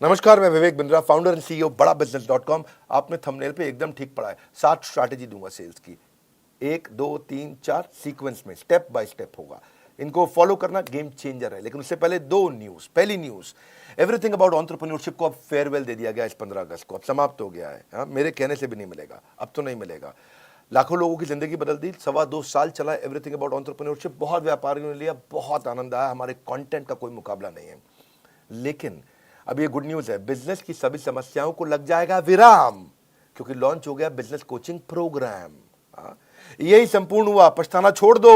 नमस्कार, मैं Vivek Bindra, founder and CEO बड़ा बिजनेस .com। आपने थंबनेल पे एकदम ठीक पढ़ा है। 7 स्ट्रैटेजी दूंगा सेल्स की, 1 2 3 4 सीक्वेंस में, स्टेप बाय स्टेप होगा। इनको फॉलो करना गेम चेंजर है। लेकिन उससे पहले 2 न्यूज। पहली न्यूज, एवरीथिंग अबाउट एंटरप्रेन्योरशिप को अब फेयरवेल दे दिया गया इस 15 अगस्त को। अब समाप्त हो गया है। हाँ, मेरे कहने से भी नहीं मिलेगा, अब तो नहीं मिलेगा। लाखों लोगों की जिंदगी बदल दी। 2.25 साल चला एवरीथिंग अबाउट एंटरप्रेन्योरशिप। बहुत व्यापारियों ने लिया, बहुत आनंद आया। हमारे कंटेंट का कोई मुकाबला नहीं है। लेकिन अब ये गुड न्यूज है, बिजनेस की सभी समस्याओं को लग जाएगा विराम, क्योंकि लॉन्च हो गया बिजनेस कोचिंग प्रोग्राम। यही संपूर्ण हुआ, पछताना छोड़ दो।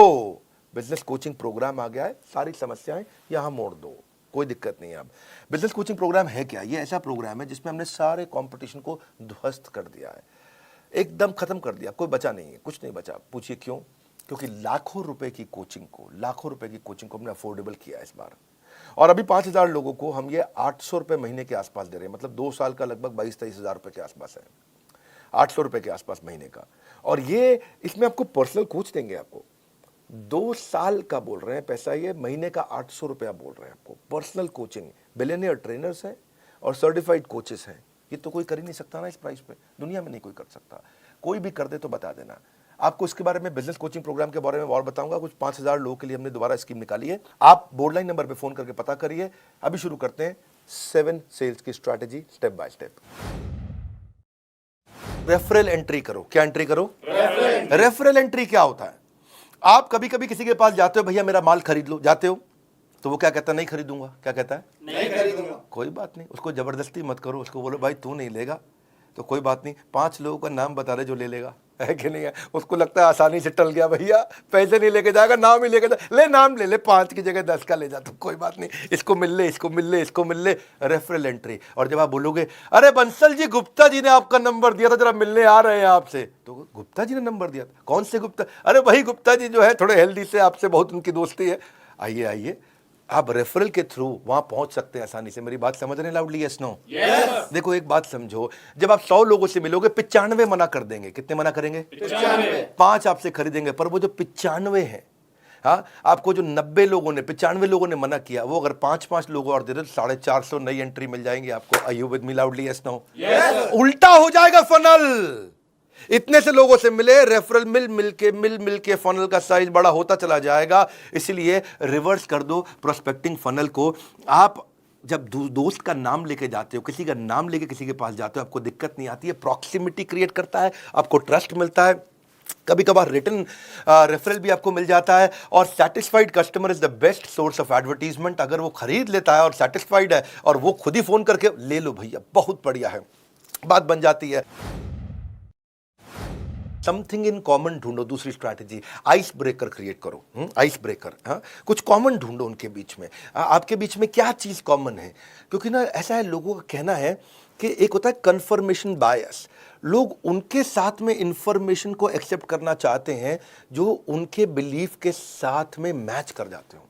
बिजनेस कोचिंग प्रोग्राम आ गया है, सारी समस्याएं यहां मोड़ दो, कोई दिक्कत नहीं है। अब बिजनेस कोचिंग प्रोग्राम है क्या? ये ऐसा प्रोग्राम है जिसमें हमने सारे कंपटीशन को ध्वस्त कर दिया है, एकदम खत्म कर दिया। कोई बचा नहीं है, कुछ नहीं बचा। पूछिए क्यों? क्योंकि लाखों रुपए की कोचिंग को हमने अफोर्डेबल किया इस बार। और अभी 5,000 लोगों को हम ये 800 रुपए महीने के आसपास दे रहे हैं। मतलब 2 साल का लगभग 22-23 हजार रुपए के आसपास है, 800 रुपए के आसपास महीने का। और ये इसमें आपको पर्सनल कोच देंगे। आपको 2 साल का बोल रहे हैं पैसा, ये महीने का 800 रुपया बोल रहे हैं आपको। पर्सनल कोचिंग, बिलियनियर ट्रेनर्स हैं और सर्टिफाइड कोचेस हैं। ये तो कोई कर ही नहीं सकता ना इस प्राइस पे, दुनिया में नहीं कोई कर सकता। कोई भी कर दे तो बता देना। आपको इसके बारे में, बिजनेस कोचिंग प्रोग्राम के बारे में और बताऊंगा। कुछ 5,000 लोगों के लिए हमने दोबारा स्कीम निकाली है। आप बोर्ड लाइन नंबर पे फोन करके पता करिए। अभी शुरू करते हैं 7 सेल्स की strategy, step by step. Referral entry करो। क्या एंट्री करो? रेफरल एंट्री क्या होता है? आप कभी कभी किसी के पास जाते हो, भैया मेरा माल खरीद लो, जाते हो तो वो क्या कहता है? नहीं खरीदूंगा। क्या कहता है? नहीं खरीदूंगा। कोई बात नहीं, उसको जबरदस्ती मत करो। उसको बोलो भाई तू नहीं लेगा तो कोई बात नहीं, 5 लोगों का नाम बता रहे जो ले लेगा, है कि नहीं है? उसको लगता है आसानी से टल गया, भैया पैसे नहीं लेके जाएगा, नाम ही लेके जा। ले नाम ले ले, 5 की जगह 10 का ले जा, तो कोई बात नहीं, इसको मिल ले, इसको मिल ले, इसको मिल ले। Referral entry. और जब आप बोलोगे अरे बंसल जी, गुप्ता जी ने आपका नंबर दिया था, जरा मिलने आ रहे हैं आपसे, तो गुप्ता जी ने नंबर दिया था? कौन से गुप्ता? अरे वही गुप्ता जी जो है थोड़े हेल्दी से, आपसे बहुत उनकी दोस्ती है। आइए आइए, आप रेफरल के थ्रू वहां पहुंच सकते हैं आसानी से। मेरी बात समझ रहे हैं लाउडली? Yes no? यस। देखो एक बात समझो, जब आप 100 लोगों से मिलोगे, 95 मना कर देंगे। कितने मना करेंगे? 95। 5 आपसे खरीदेंगे, पर वो जो 95 है, हाँ, आपको जो 90 लोगों ने, 95 लोगों ने मना किया, वो अगर 5-5 लोग और दे दे तो 450 नई एंट्री मिल जाएंगी आपको। Are you with me loudly? Yes no? Yes. उल्टा हो जाएगा फनल। इतने से लोगों से मिले, रेफरल मिल के फनल का साइज बड़ा होता चला जाएगा। इसलिए रिवर्स कर दो प्रोस्पेक्टिंग फनल को। आप जब दोस्त का नाम लेके जाते हो, किसी का नाम लेके किसी के पास जाते हो, आपको दिक्कत नहीं आती है। प्रॉक्सिमिटी क्रिएट करता है, आपको ट्रस्ट मिलता है। कभी कभार रिटर्न रेफरल भी आपको मिल जाता है। और satisfied customer is the best source of advertisement. अगर वो खरीद लेता है और सेटिस्फाइड है और वो खुद ही फोन करके ले लो भैया, बहुत बढ़िया है, बात बन जाती है। समथिंग इन कॉमन ढूंढो। दूसरी स्ट्रैटेजी, आइस ब्रेकर क्रिएट करो। आइस ब्रेकर, हाँ, कुछ कॉमन ढूंढो उनके बीच में। आपके बीच में क्या चीज कॉमन है? क्योंकि ना ऐसा है, लोगों का कहना है कि एक होता है कंफर्मेशन बायस। लोग उनके साथ में इंफॉर्मेशन को एक्सेप्ट करना चाहते हैं जो उनके बिलीफ के साथ में मैच कर जाते हो,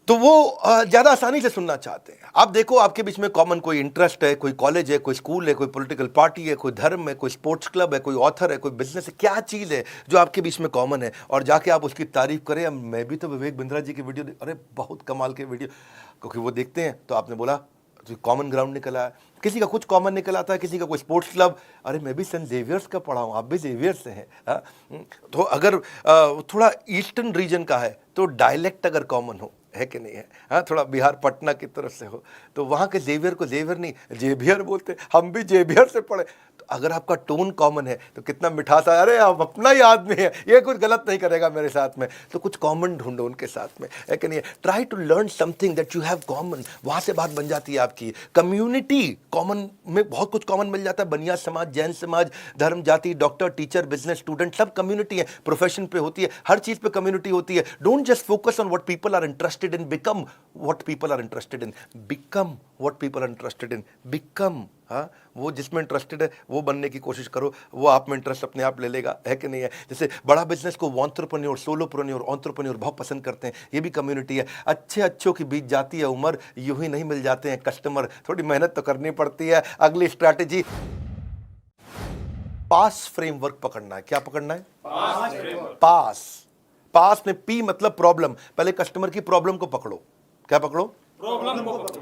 तो वो ज्यादा आसानी से सुनना चाहते हैं। आप देखो, आपके बीच में कॉमन कोई इंटरेस्ट है, कोई कॉलेज है, कोई स्कूल है, कोई पॉलिटिकल पार्टी है, कोई धर्म है, कोई स्पोर्ट्स क्लब है, कोई ऑथर है, कोई बिजनेस है। क्या चीज है जो आपके बीच में कॉमन है? और जाके आप उसकी तारीफ करें, मैं भी तो विवेक बिंद्रा जी की वीडियो अरे बहुत कमाल के वीडियो, क्योंकि वो देखते हैं। तो आपने बोला कॉमन ग्राउंड निकला है, किसी का कुछ कॉमन निकल आता है, किसी का कोई स्पोर्ट्स क्लब। अरे मैं भी सेंट जेवियर्स का पढ़ा हूँ, आप भी जेवियर्स से हैं। तो अगर थोड़ा ईस्टर्न रीजन का है तो डायलेक्ट अगर कॉमन हो, है कि नहीं है? हाँ, थोड़ा बिहार पटना की तरफ से हो तो वहाँ के जेवियर को जेवियर नहीं जेवियर बोलते, हम भी जेवियर से पढ़े। तो अगर आपका टोन कॉमन है तो कितना मिठास है, अरे आप अपना ही आदमी है, ये कुछ गलत नहीं करेगा मेरे साथ में। तो कुछ कॉमन ढूंढो उनके साथ में, है कि नहीं? Try to learn something that you have common. वहाँ से बात बन जाती है आपकी। कम्युनिटी कॉमन में बहुत कुछ कॉमन मिल जाता है। बनिया समाज, जैन समाज, धर्म, जाति, डॉक्टर, टीचर, बिजनेस, स्टूडेंट, सब कम्युनिटी है। प्रोफेशन पे होती है, हर चीज पे कम्युनिटी होती है। Don't just focus on what people are interested in, become what people are interested in. Become what people are interested in. Become, हाँ, वो जिसमें इंटरेस्टेड है वो बनने की कोशिश करो, वो आप में इंटरेस्ट अपने आप ले लेगा, है कि नहीं है? जैसे बड़ा बिजनेस को एंटरप्रेन्योर, सोलोप्रेन्योर, एंटरप्रेन्योर बहुत पसंद करते हैं, ये भी कम्युनिटी है। अच्छे अच्छों की बीत जाती है उम्र, यूं ही नहीं मिल जाते हैं कस्टमर, थोड़ी मेहनत तो करनी पड़ती है। अगली स्ट्रैटेजी, पास फ्रेमवर्क पकड़ना है। क्या पकड़ना है? पास। पास में पी मतलब प्रॉब्लम। पहले कस्टमर की प्रॉब्लम को पकड़ो। क्या पकड़ो? प्रॉब्लम को पकड़ो।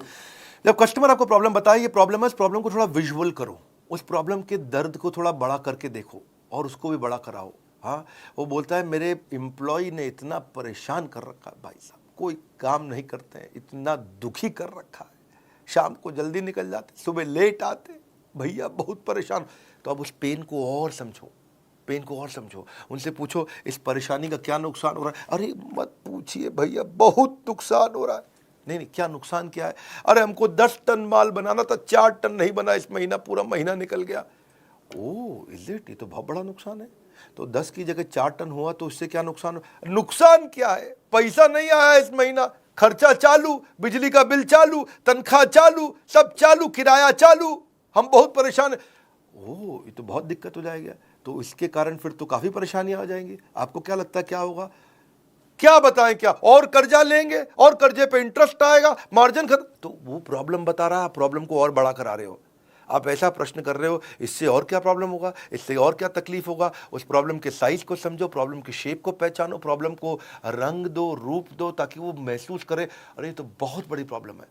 जब कस्टमर आपको प्रॉब्लम बताए, ये प्रॉब्लम है, इस प्रॉब्लम को थोड़ा विजुअल करो, उस प्रॉब्लम के दर्द को थोड़ा बड़ा करके देखो और उसको भी बड़ा कराओ। हाँ, वो बोलता है मेरे एम्प्लॉय ने इतना परेशान कर रखा है भाई साहब, कोई काम नहीं करते हैं, इतना दुखी कर रखा है, शाम को जल्दी निकल जाते, सुबह लेट आते, भैया बहुत परेशान। तो अब उस पेन को और समझो, पेन को और समझो, उनसे पूछो इस परेशानी का क्या नुकसान हो रहा है। अरे मत पूछिए भैया, बहुत नुकसान हो रहा है। नहीं, क्या नुकसान क्या है? अरे हमको 10 टन माल बनाना था, 4 टन नहीं बना इस महीना, पूरा महीना निकल गया। ओह इज इट, ये तो बहुत बड़ा नुकसान है। तो 10 की जगह 4 टन हुआ तो इससे क्या नुकसान? नुकसान क्या है? पैसा नहीं आया इस महीना, खर्चा चालू, बिजली का बिल चालू, तनख्वाह चालू, सब चालू, किराया चालू, हम बहुत परेशान है। ओह ये तो बहुत दिक्कत हो जाएगी। तो इसके कारण फिर तो काफी परेशानियां आ जाएंगी। आपको क्या लगता है क्या होगा? क्या बताएं, क्या और कर्जा लेंगे और कर्जे पे इंटरेस्ट आएगा, मार्जिन खत्म। तो वो प्रॉब्लम बता रहा है, प्रॉब्लम को और बड़ा करा रहे हो। आप ऐसा प्रश्न कर रहे हो, इससे और क्या प्रॉब्लम होगा, इससे और क्या तकलीफ होगा। उस प्रॉब्लम के साइज को समझो, प्रॉब्लम की शेप को पहचानो, प्रॉब्लम को रंग दो, रूप दो, ताकि वो महसूस करे अरे ये तो बहुत बड़ी प्रॉब्लम है।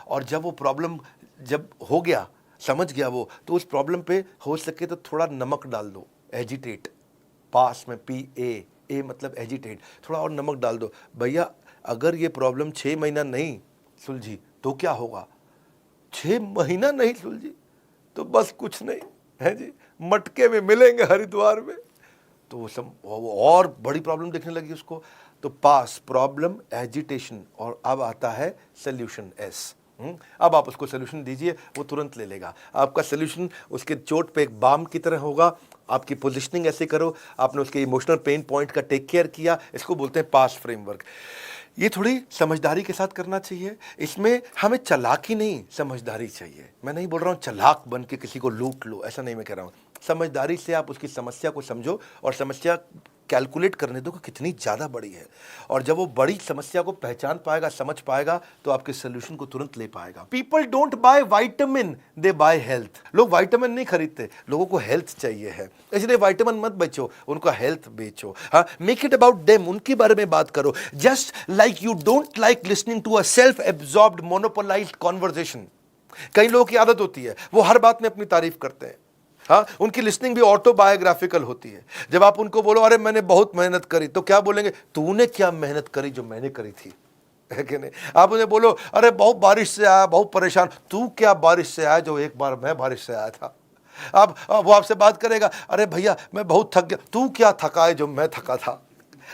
और जब वो प्रॉब्लम जब हो गया, समझ गया वो, तो उस प्रॉब्लम पे हो सके तो थोड़ा नमक डाल दो, एजिटेट, पास में PA मतलब एजिटेट, थोड़ा और नमक डाल दो। भैया अगर ये प्रॉब्लम 6 महीना नहीं सुलझी तो क्या होगा? 6 महीना नहीं सुलझी तो बस कुछ नहीं है जी, मटके में मिलेंगे हरिद्वार में। तो वो और बड़ी प्रॉब्लम देखने लगी उसको। तो पास, प्रॉब्लम, एजिटेशन, और अब आता है सोल्यूशन S। अब आप उसको सोल्यूशन दीजिए, वो तुरंत ले लेगा। आपका सोल्यूशन उसके चोट पे एक बाम की तरह होगा। आपकी पोजीशनिंग ऐसे करो, आपने उसके इमोशनल पेन पॉइंट का टेक केयर किया, इसको बोलते हैं पास फ्रेमवर्क। ये थोड़ी समझदारी के साथ करना चाहिए। इसमें हमें चालाकी नहीं, समझदारी चाहिए। मैं नहीं बोल रहा हूँ चालाक बन के किसी को लूट लो, ऐसा नहीं मैं कह रहा हूँ। समझदारी से आप उसकी समस्या को समझो और समस्या कैलकुलेट करने दो कि कितनी ज़्यादा बड़ी है। और जब वो बड़ी समस्या को पहचान पाएगा, समझ पाएगा, तो आपके सोल्यूशन को तुरंत ले पाएगा। People don't buy vitamin, they by health. लोग वाइटामिन नहीं खरीदते, लोगों को हेल्थ चाहिए है, इसलिए वाइटामिन मत बेचो, उनका हेल्थ बेचो। हाँ, मेक इट अबाउट देम, उनके बारे में बात करो। Just like you don't like listening to a self absorbed monopolised conversation. कई लोगों की आदत होती है, वो हर बात में अपनी तारीफ करते हैं। हाँ, उनकी लिसनिंग भी ऑटोबायोग्राफिकल होती है। जब आप उनको बोलो अरे मैंने बहुत मेहनत करी, तो क्या बोलेंगे? तूने क्या मेहनत करी जो मैंने करी थी, है कि नहीं? आप उन्हें बोलो अरे बहुत बारिश से आया, बहुत परेशान, तू क्या बारिश से आया जो एक बार मैं बारिश से आया था। अब वो आपसे बात करेगा, अरे भैया मैं बहुत थक गया, तू क्या थका है जो मैं थका था।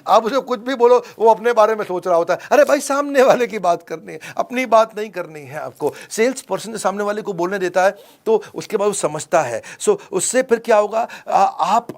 आप उसे कुछ भी बोलो, वो अपने बारे में सोच रहा होता है। अरे भाई सामने वाले की बात करनी है, अपनी बात नहीं करनी है आपको। सेल्स पर्सन सामने वाले को बोलने देता है तो उसके बाद वो समझता है। सो उससे फिर क्या होगा, आप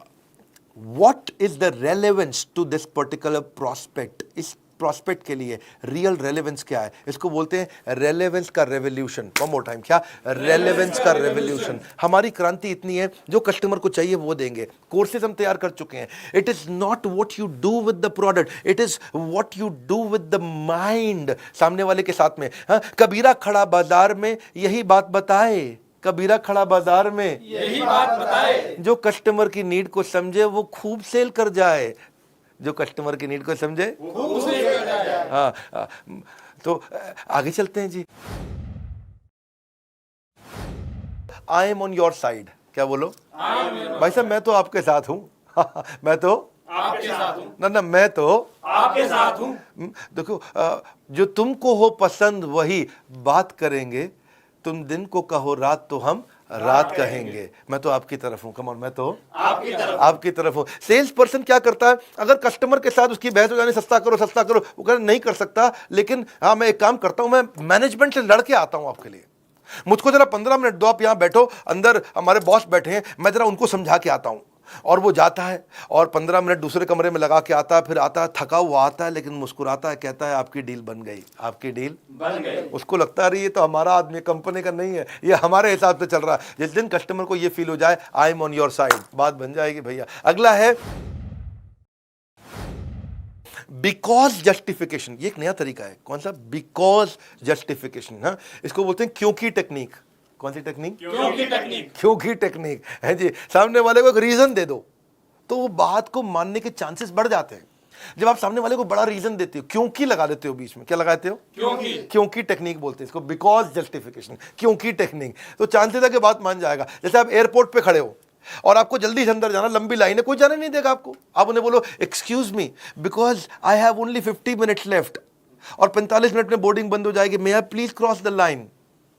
what is the relevance to this particular prospect, इस प्रोस्पेक्ट के लिए रियल रेलेवेंस क्या है, इसको बोलते हैं रेलेवेंस का रेवोल्यूशन। वन मोर टाइम, क्या? रेलेवेंस का रेवोल्यूशन। हमारी क्रांति इतनी है, जो कस्टमर को चाहिए वो देंगे। कोर्सेज हम तैयार कर चुके हैं। It is not what you do with the product, it is what you do with the mind सामने वाले के साथ में। हाँ, कबीरा खड़ा बाजार में यही बात बताए, कबीरा खड़ा बाजार में यही बात बताए, जो कस्टमर की नीड को समझे वो खूब सेल कर जाए, जो कस्टमर की नीड को समझे खूब सेल कर जाए। हाँ, तो आगे चलते हैं जी। I am on your side, क्या बोलो? भाई साहब मैं तो आपके साथ हूं। मैं तो आपके साथ हूँ, ना मैं तो आपके साथ हूँ। देखो, जो तुमको हो पसंद वही बात करेंगे, तुम दिन को कहो रात तो हम रात कहेंगे। मैं तो आपकी तरफ हूं, कम ऑन, मैं तो आपकी तरफ हूं। सेल्स पर्सन क्या करता है, अगर कस्टमर के साथ उसकी बहस हो जाने, सस्ता करो सस्ता करो, वो कहना नहीं कर सकता, लेकिन हाँ मैं एक काम करता हूं, मैं मैनेजमेंट से लड़के आता हूं आपके लिए, मुझको जरा 15 मिनट दो, आप यहां बैठो, अंदर हमारे बॉस बैठे हैं, मैं जरा उनको समझा के आता हूं। और वो जाता है और 15 मिनट दूसरे कमरे में लगा के आता है, फिर आता है थका हुआ आता है, लेकिन मुस्कुराता है, कहता है आपकी डील बन गई, आपकी डील बन गई। उसको लगता है ये तो हमारा आदमी, कंपनी का नहीं है, ये हमारे हिसाब से चल रहा है। जिस दिन कस्टमर को ये फील हो जाए आई एम ऑन योर साइड, बात बन जाएगी भैया। अगला है बिकॉज जस्टिफिकेशन। ये एक नया तरीका है। कौन सा? Because justification. हाँ, इसको बोलते हैं क्योंकि टेक्निक। कौन सी टेक्निक? क्योंकि टेक्निक। क्योंकि टेक्निक है जी। सामने वाले को एक रीजन दे दो तो वो बात को मानने के चांसेस बढ़ जाते हैं। जब आप सामने वाले को बड़ा रीजन देते हो, क्योंकि लगा देते हो बीच में, क्या लगाते हो? क्योंकि टेक्निक बोलते हैं इसको, बिकॉज जस्टिफिकेशन, क्योंकि टेक्निक। तो चांसेस है कि बात मान जाएगा। जैसे आप एयरपोर्ट पे खड़े हो और आपको जल्दी से अंदर जाना, लंबी लाइन है, कोई जाने नहीं देगा आपको। आप उन्हें बोलो excuse me because I have only 50 minutes left और 45 मिनट में बोर्डिंग बंद हो जाएगी, may I please cross the line,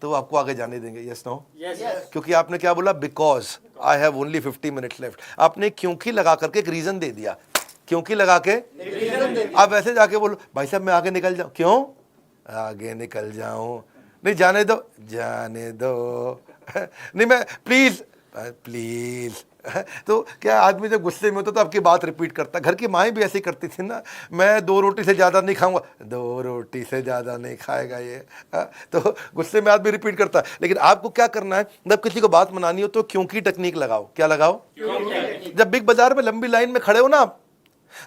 तो वो आपको आगे जाने देंगे। Yes no? क्योंकि आपने क्या बोला? Because I have only 50 minutes left. आपने क्योंकि लगा करके एक रीजन दे दिया, क्योंकि लगा के। आप ऐसे जाके बोलो भाई साहब मैं आगे निकल जाऊं, क्यों आगे निकल जाऊं? नहीं जाने दो, जाने दो नहीं मैं प्लीज प्लीज। तो क्या आदमी जब गुस्से में होता तो आपकी बात रिपीट करता। घर की माएँ भी ऐसे करती थी ना, मैं 2 रोटी से ज़्यादा नहीं खाऊंगा, 2 रोटी से ज़्यादा नहीं खाएगा ये। तो गुस्से में आदमी रिपीट करता है। लेकिन आपको क्या करना है, जब किसी को बात मनानी हो तो क्योंकि टेक्निक लगाओ। क्या लगाओ? जब बिग बाजार में लंबी लाइन में खड़े हो ना आप,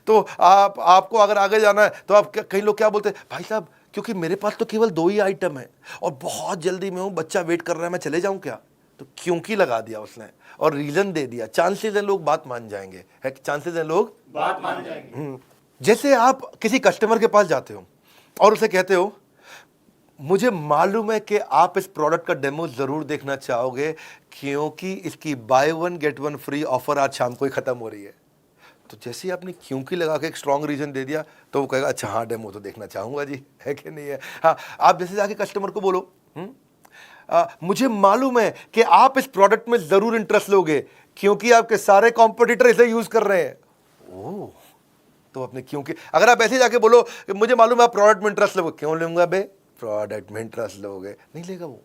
तो आपको अगर आगे जाना है तो आप कई लोग क्या बोलते हैं, भाई साहब क्योंकि मेरे पास तो केवल 2 ही आइटम है और बहुत जल्दी में हूँ, बच्चा वेट कर रहा है, मैं चले जाऊँ क्या? तो क्योंकि लगा दिया उसने और रीजन दे दिया। चांसेस है लोग बात मान जाएंगे, है चांसेस है लोग बात मान जाएंगे। जैसे आप किसी कस्टमर के पास जाते हो और उसे कहते हो मुझे मालूम है कि आप इस प्रोडक्ट का डेमो जरूर देखना चाहोगे क्योंकि इसकी बाय 1 गेट 1 फ्री ऑफर आज शाम को ही खत्म हो रही है। तो जैसे ही आपने क्योंकि लगा के एक स्ट्रॉन्ग रीजन दे दिया तो वो कहेगा अच्छा हाँ डेमो तो देखना चाहूंगा जी, है कि नहीं है? हाँ, आप जैसे जाके कस्टमर को बोलो मुझे मालूम है कि आप इस प्रोडक्ट में जरूर इंटरेस्ट लोगे क्योंकि आपके सारे कॉम्पिटिटर इसे यूज कर रहे हैं। ओह, तो अपने क्योंकि अगर आप ऐसे जाके बोलो कि मुझे मालूम है आप प्रोडक्ट में इंटरेस्ट लोगे, क्यों लूंगा बे, प्रोडक्ट में इंटरेस्ट लोगे, नहीं लेगा वो।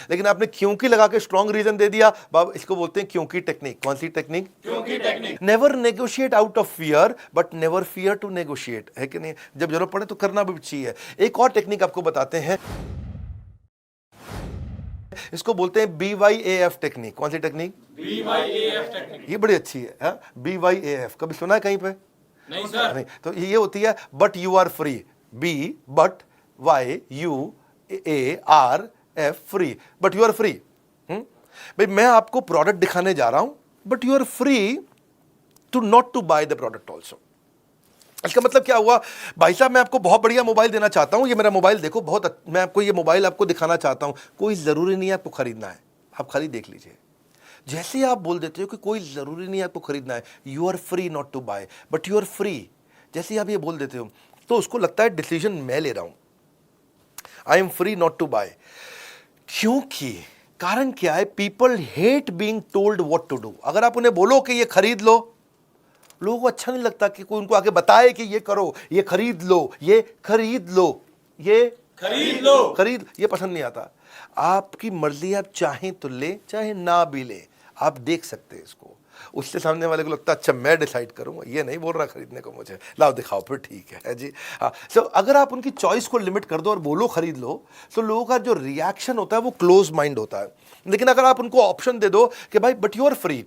लेकिन आपने क्योंकि लगा के स्ट्रॉन्ग रीजन दे दिया, बाबा इसको बोलते हैं क्योंकि टेक्निक। कौन सी टेक्निक? क्योंकि technique. Never negotiate out of fear but never fear to negotiate, है कि नहीं? जब जरूरत पड़े तो करना भी चाहिए। एक और टेक्निक आपको बताते हैं, इसको बोलते हैं BYAF टेक्निक। कौन सी टेक्निक? BYAF technique. ये बड़ी अच्छी है। BYAF कभी सुना है कहीं पे? नहीं सर। नहीं। तो ये होती है but you are free, be but YUARF free, but you are free. भाई मैं आपको प्रोडक्ट दिखाने जा रहा हूं but you are free to not to buy the product also. इसका मतलब क्या हुआ, भाई साहब मैं आपको बहुत बढ़िया मोबाइल देना चाहता हूं, ये मेरा मोबाइल देखो, मैं आपको ये मोबाइल आपको दिखाना चाहता हूं, कोई जरूरी नहीं है आपको खरीदना है, आप खाली देख लीजिए। जैसे ही आप बोल देते हो कि कोई जरूरी नहीं है आपको खरीदना है, you are free not to buy but you are free, जैसे ही आप ये बोल देते हो तो उसको लगता है डिसीजन मैं ले रहा हूं, I am free not to buy. क्योंकि कारण क्या है, people hate being told what to do. अगर आप उन्हें बोलो कि ये खरीद लो, लोगों को अच्छा नहीं लगता कि कोई उनको आगे बताए कि ये करो, ये खरीद लो, ये खरीद लो, ये खरीद लो, खरीद, ये पसंद नहीं आता। आपकी मर्जी, आप चाहें तो ले, चाहे ना भी ले, आप देख सकते हैं इसको। उससे सामने वाले को लगता है अच्छा मैं डिसाइड करूंगा, ये नहीं बोल रहा खरीदने को मुझे, लाओ दिखाओ फिर ठीक है जी। हाँ, सो अगर आप उनकी चॉइस को लिमिट कर दो और बोलो खरीद लो, तो लोगों का जो रिएक्शन होता है वो क्लोज माइंड होता है। लेकिन अगर आप उनको ऑप्शन दे दो कि भाई बट यू आर फ्री,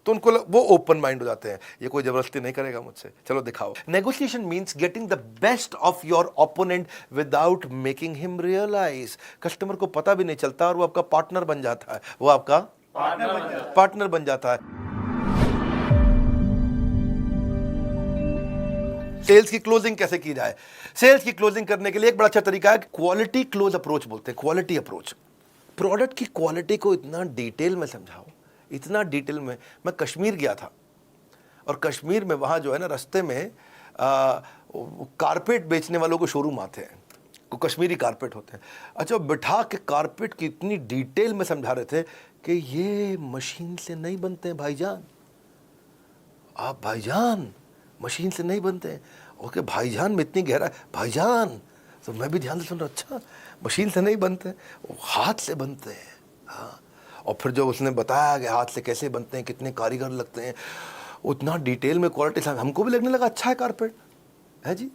तो उनको वो ओपन माइंड हो जाते हैं, ये कोई जबरदस्ती नहीं करेगा मुझसे, चलो दिखाओ। Negotiation means getting the best of your opponent without making him realise. Customer को पता भी नहीं चलता और वो आपका पार्टनर बन जाता है, वो आपका पार्टनर बन जाता है। सेल्स की क्लोजिंग कैसे की जाए? सेल्स की क्लोजिंग करने के लिए एक बड़ा अच्छा तरीका है, क्वालिटी क्लोज अप्रोच बोलते हैं, क्वालिटी अप्रोच। प्रोडक्ट की क्वालिटी को इतना डिटेल में समझाओ, इतना डिटेल में। मैं कश्मीर गया था और कश्मीर में वहाँ जो है ना, रास्ते में कारपेट बेचने वालों को शोरूम आते हैं, को कश्मीरी कारपेट होते हैं। अच्छा, बिठा के कारपेट की इतनी डिटेल में समझा रहे थे कि ये मशीन से नहीं बनते हैं भाईजान, आप भाईजान मशीन से नहीं बनते हैं। ओके भाईजान में इतनी गहरा, भाईजान, तो मैं भी ध्यान से सुन रहा, अच्छा मशीन से नहीं बनते, वो हाथ से बनते हैं। हाँ, और फिर जो उसने बताया कि हाथ से कैसे बनते हैं, कितने कारीगर लगते हैं, उतना डिटेल में क्वालिटी, हमको भी लगने लगा अच्छा है कारपेट, है जी।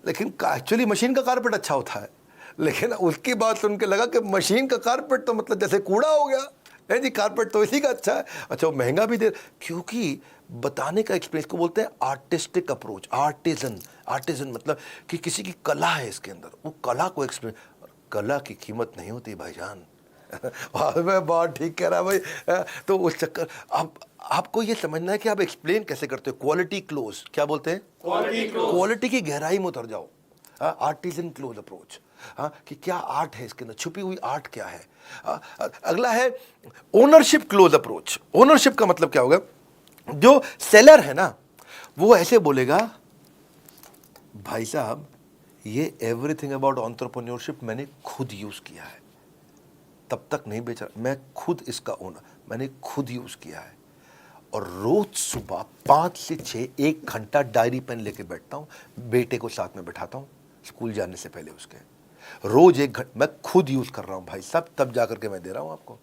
लेकिन एक्चुअली मशीन का कारपेट अच्छा होता है, लेकिन उसकी बात सुन के लगा कि मशीन का कारपेट तो मतलब जैसे कूड़ा हो गया, है जी, कारपेट तो इसी का अच्छा है। अच्छा, वो महंगा भी दे, क्योंकि बताने का एक्सपीरियंस को बोलते हैं आर्टिस्टिक अप्रोच, आर्टिजन मतलब कि किसी की कला है इसके अंदर, वो कला को एक्सपीरियंस। कला की कीमत नहीं होती भाईजान। मैं बहुत ठीक कह रहा भाई। तो उस चक्कर आपको ये समझना है कि आप एक्सप्लेन कैसे करते हो। क्वालिटी क्लोज, क्या बोलते हैं? Quality close. क्वालिटी की गहराई में उतर जाओ। आर्टिजन क्लोज अप्रोच, कि क्या आर्ट है इसके अंदर, छुपी हुई आर्ट क्या है। अगला है ओनरशिप क्लोज अप्रोच। ओनरशिप का मतलब क्या होगा? जो सेलर है ना, वो ऐसे बोलेगा, भाई साहब ये एवरीथिंग अबाउट एंटरप्रेन्योरशिप मैंने खुद यूज किया है, तब तक नहीं बेचा, मैं खुद इसका ओनर, मैंने खुद यूज किया है। और रोज सुबह 5 से 6 1 घंटा डायरी पेन लेके बैठता हूँ, बेटे को साथ में बैठाता हूँ स्कूल जाने से पहले उसके, रोज 1 घंटा मैं खुद यूज कर रहा हूँ भाई साहब, तब जाकर के मैं दे रहा हूँ आपको।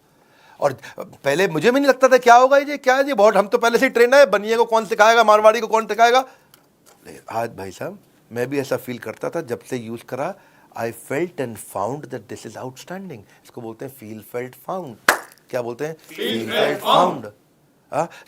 और पहले मुझे भी नहीं लगता था क्या होगा ये, क्या है ये, बहुत हम तो पहले से ही ट्रेन है, बनिए को कौन सिखाएगा, मारवाड़ी को कौन सिखाएगा। लेकिन आज भाई साहब मैं भी ऐसा फील करता था, जब से यूज करा I felt and found that this is outstanding. इसको बोलते हैं फील फेल्ट फाउंड। क्या बोलते हैं? Feel, felt, found.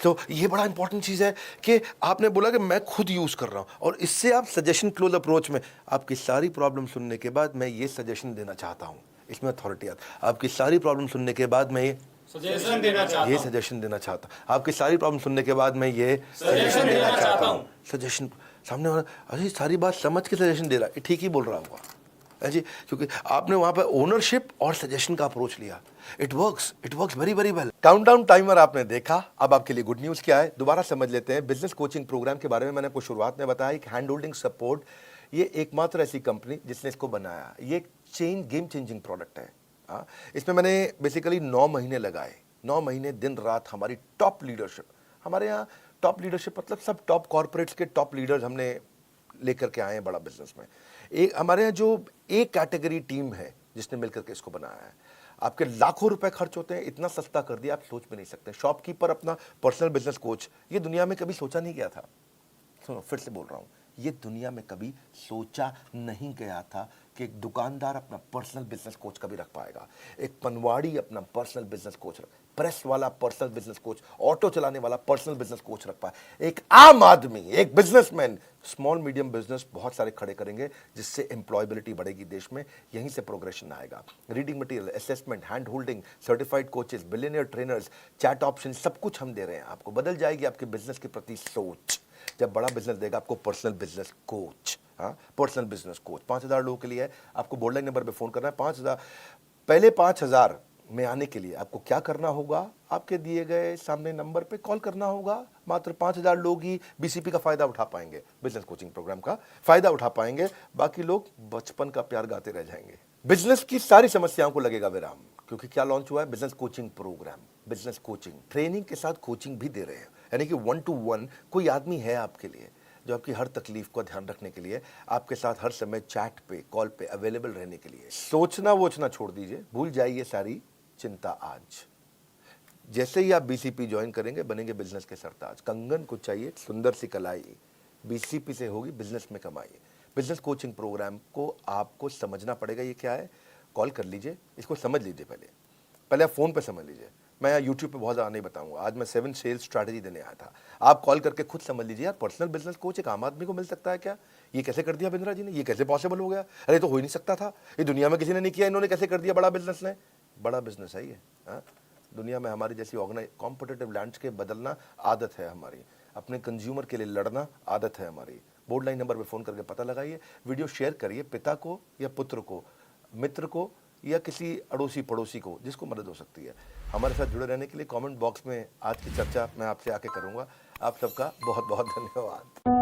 तो ये बड़ा इंपॉर्टेंट चीज है कि आपने बोला कि मैं खुद यूज कर रहा हूं, और इससे आप सजेशन क्लोज अप्रोच में आपकी सारी प्रॉब्लम सुनने के बाद मैं ये सजेशन देना चाहता हूं, इसमें अथॉरिटी आता। आपकी सारी प्रॉब्लम सुनने के बाद मैं सजेशन देना चाहता ये हूं। सजेशन देना चाहता हूं, आपकी सारी प्रॉब्लम सुनने के बाद मैं ये सजेशन देना चाहता हूं। सजेशन सामने वाला अरे सारी बात समझ के सजेशन दे रहा है, ठीक ही बोल रहा होगा है जी, क्योंकि आपने वहां पर ओनरशिप और सजेशन का अप्रोच लिया। It works very very well. Countdown timer आपने देखा, अब आपके लिए गुड न्यूज क्या है, दोबारा समझ लेते हैं। बिजनेस कोचिंग प्रोग्राम के बारे में मैंने आपको शुरुआत में बताया, एक हैंड होल्डिंग सपोर्ट, ये एकमात्र ऐसी कंपनी जिसने इसको बनाया। ये एक गेम चेंजिंग प्रोडक्ट है। इसमें मैंने बेसिकली 9 महीने लगाए, 9 महीने दिन रात हमारी टॉप लीडरशिप, हमारे यहाँ टॉप लीडरशिप मतलब सब टॉप कॉर्पोरेट्स के टॉप लीडर्स हमने लेकर के आए हैं बड़ा बिजनेस में। एक हमारे यहाँ जो एक कैटेगरी टीम है जिसने मिलकर के इसको बनाया है। आपके लाखों रुपए खर्च होते हैं, इतना सस्ता कर दिया आप सोच भी नहीं सकते। शॉपकीपर अपना पर्सनल बिजनेस कोच, ये दुनिया में कभी सोचा नहीं गया था। सुनो फिर से बोल रहा हूँ, ये दुनिया में कभी सोचा नहीं गया था कि एक दुकानदार अपना पर्सनल बिजनेस कोच कभी रख पाएगा, एक पनवाड़ी अपना पर्सनल बिजनेस कोच रख, प्रेस वाला पर्सनल बिजनेस कोच, ऑटो चलाने वाला पर्सनल बिजनेस कोच रख पाए, एक आम आदमी, एक बिजनेसमैन स्मॉल मीडियम बिजनेस बहुत सारे खड़े करेंगे, जिससे एम्प्लॉयबिलिटी बढ़ेगी देश में, यहीं से प्रोग्रेशन आएगा। Reading material, assessment, hand holding, certified coaches, billionaire trainers, chat option, सब कुछ हम दे रहे हैं आपको। बदल जाएगी आपके बिजनेस के प्रति सोच जब बड़ा बिजनेस देगा आपको personal business coach. Personal business coach 5000 लोगों के लिए है। आपको बोर्डलाइन नंबर पे फोन करना है। 5000 पहले 5000 में आने के लिए आपको क्या करना होगा, आपके दिए गए सामने नंबर पे कॉल करना होगा। मात्र 5000 लोग ही बीसीपी का फायदा उठा पाएंगे, बिजनेस कोचिंग प्रोग्राम का फायदा उठा पाएंगे, बाकी लोग बचपन का प्यार गाते रह जाएंगे। बिजनेस की सारी समस्याओं को लगेगा विराम, क्योंकि क्या लॉन्च हुआ है, business coaching programme. Business coaching training के साथ कोचिंग भी दे रहे हैं, यानी कि 1 to 1 कोई आदमी है आपके लिए जो आपकी हर तकलीफ को ध्यान रखने के लिए आपके साथ हर समय चैट पे कॉल पे अवेलेबल रहने के लिए। सोचना वोचना छोड़ दीजिए, भूल जाइए सारी चिंता। आज जैसे ही आप बीसीपी ज्वाइन करेंगे बनेंगे बिजनेस के सरताज। कंगन को चाहिए सुंदर सी कलाई, बीसीपी से होगी बिजनेस में कमाई। बिजनेस कोचिंग प्रोग्राम को आपको समझना पड़ेगा, ये क्या है, कॉल कर लीजिए, इसको समझ लीजिए। पहले आप फोन पे समझ लीजिए, मैं यूट्यूब पे बहुत ज़्यादा नहीं बताऊंगा। आज मैं 7 सेल्स स्ट्रैटेजी देने आया था, आप कॉल करके खुद समझ लीजिए। यार पर्सनल बिजनेस कोच एक आम आदमी को मिल सकता है क्या? ये कैसे कर दिया बिंद्रा जी ने, ये कैसे पॉसिबल हो गया? अरे तो हो ही नहीं सकता था, ये दुनिया में किसी ने नहीं किया, इन्होंने कैसे कर दिया? बड़ा बिजनेस ने, बड़ा बिजनेस है ये। दुनिया में हमारी जैसी कॉम्पिटिटिव लैंडस्केप बदलना आदत है हमारी, अपने कंज्यूमर के लिए लड़ना आदत है हमारी। बोर्ड लाइन नंबर पे फोन करके पता लगाइए, वीडियो शेयर करिए पिता को या पुत्र को, मित्र को या किसी अड़ोसी पड़ोसी को जिसको मदद हो सकती है। हमारे साथ जुड़े रहने के लिए कमेंट बॉक्स में आज की चर्चा मैं आपसे आके करूंगा। आप सबका बहुत बहुत धन्यवाद।